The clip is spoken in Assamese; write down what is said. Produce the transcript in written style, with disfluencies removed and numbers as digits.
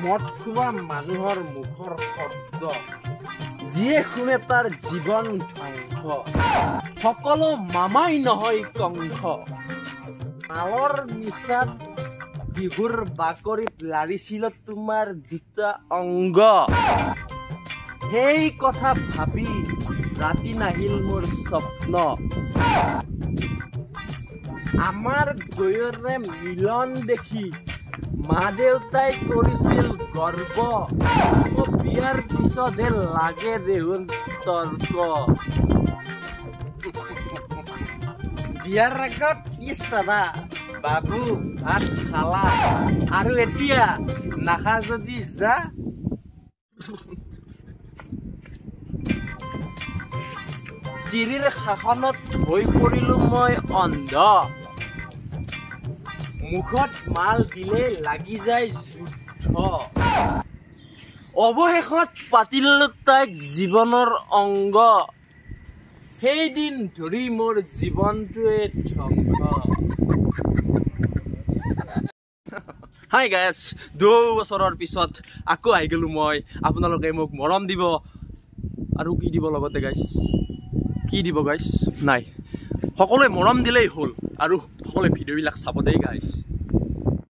মদ খোৱা মানুহৰ মুখৰ শব্দ যিয়ে শুনে তাৰ জীৱন ধ্বংস সকলো মামাই নহয় কংস মালৰ নিচাত বিহুৰ বাকৰিত লাৰিছিল তোমাৰ দুটা অংগ সেই কথা ভাবি ৰাতি নাহিল মোৰ স্বপ্ন আমাৰ দুয়োৰে মিলন দেখি মা দেউতাই কৰিছিল গৰ্ব বিয়াৰ পিছতহে লাগে দেখোন তৰ্ক বিয়াৰ আগত কি চাবা বাবু ভাত খালা আৰু এতিয়া নাখা যদি যা তিৰিৰ শাসনত হৈ পৰিলো মই অন্ধ মুখত মাল দিলে লাগি যায় যুদ্ধ অৱশেষত পাতিলো তাইক জীৱনৰ অংগ সেইদিন ধৰি মোৰ জীৱনটোৱে ধ্বংস হাই গাইছ 2 বছৰৰ পিছত আকৌ আহি গলো মই আপোনালোকে মোক মৰম দিব আৰু কি দিব লগতে গাইছ কি দিব গাইছ নাই সকলোৱে মৰম দিলেই হ'ল আৰু সকলোৱে ভিডিঅ'বিলাক চাব দেই গাইছ